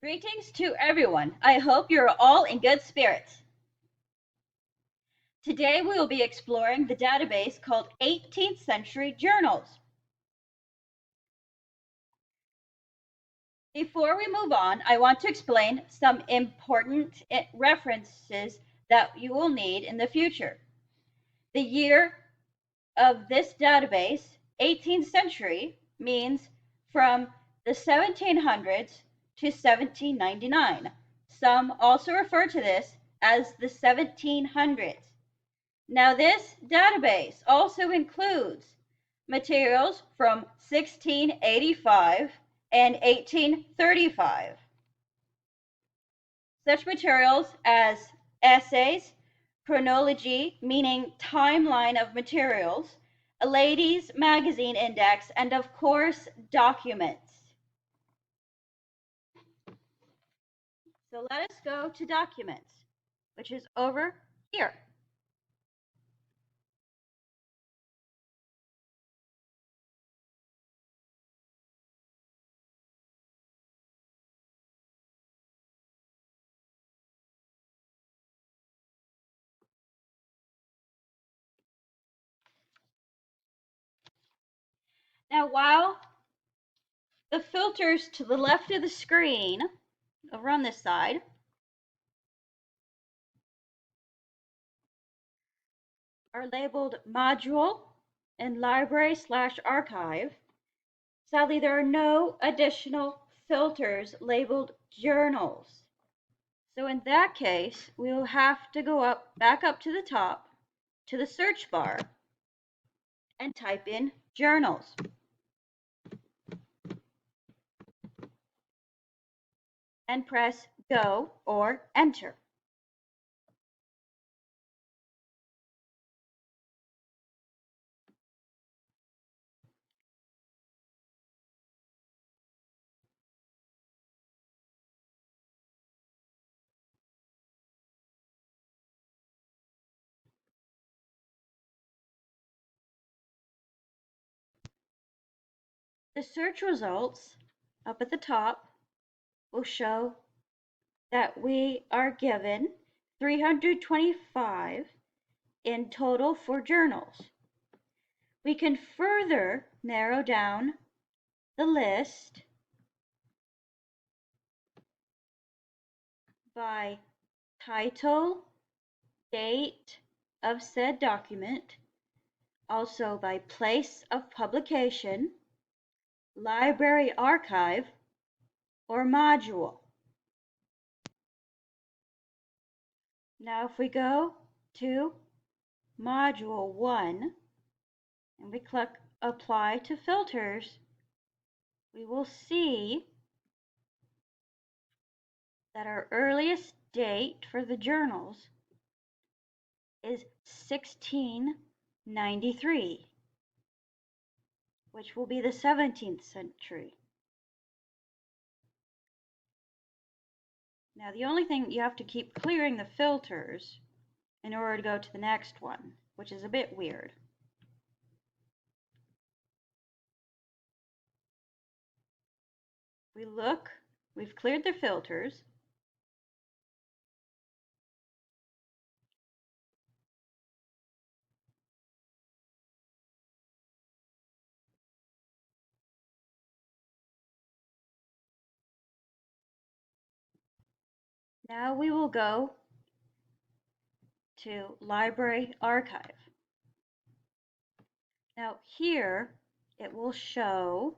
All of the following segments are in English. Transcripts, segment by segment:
Greetings to everyone. I hope you're all in good spirits. Today we will be exploring the database called 18th Century Journals. Before we move on, I want to explain some important references that you will need in the future. The year of this database, 18th century, means from the 1700s to 1799. Some also refer to this as the 1700s. Now, this database also includes materials from 1685 and 1835. Such materials as essays, chronology, meaning timeline of materials, a ladies' magazine index, and of course, documents. So let us go to documents, which is over here. Now, while the filters to the left of the screen, over on this side, are labeled module and library/archive. Sadly, there are no additional filters labeled journals. So in that case, we will have to go back up to the top to the search bar and type in journals. And press go or enter. The search results up at the top will show that we are given 325 in total for journals. We can further narrow down the list by title, date of said document, also by place of publication, library archive, or module. Now if we go to Module 1 and we click Apply to Filters, we will see that our earliest date for the journals is 1693, which will be the 17th century. Now the only thing, you have to keep clearing the filters in order to go to the next one, which is a bit weird. We look, we've cleared the filters. Now we will go to Library Archive. Now here it will show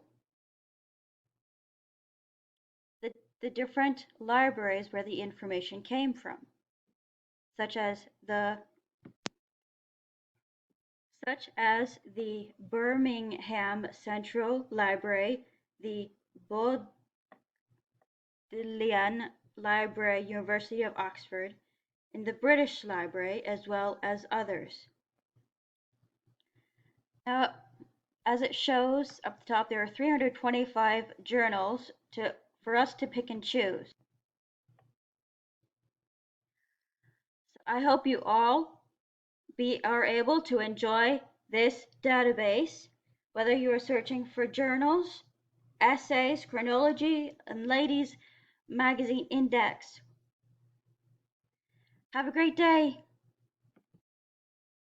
the different libraries where the information came from, such as the Birmingham Central Library, the Bodleian Library, University of Oxford, and the British Library, as well as others. Now, as it shows up the top, there are 325 journals for us to pick and choose. So I hope you all are able to enjoy this database, whether you are searching for journals, essays, chronology, and ladies' Magazine Index. Have a great day.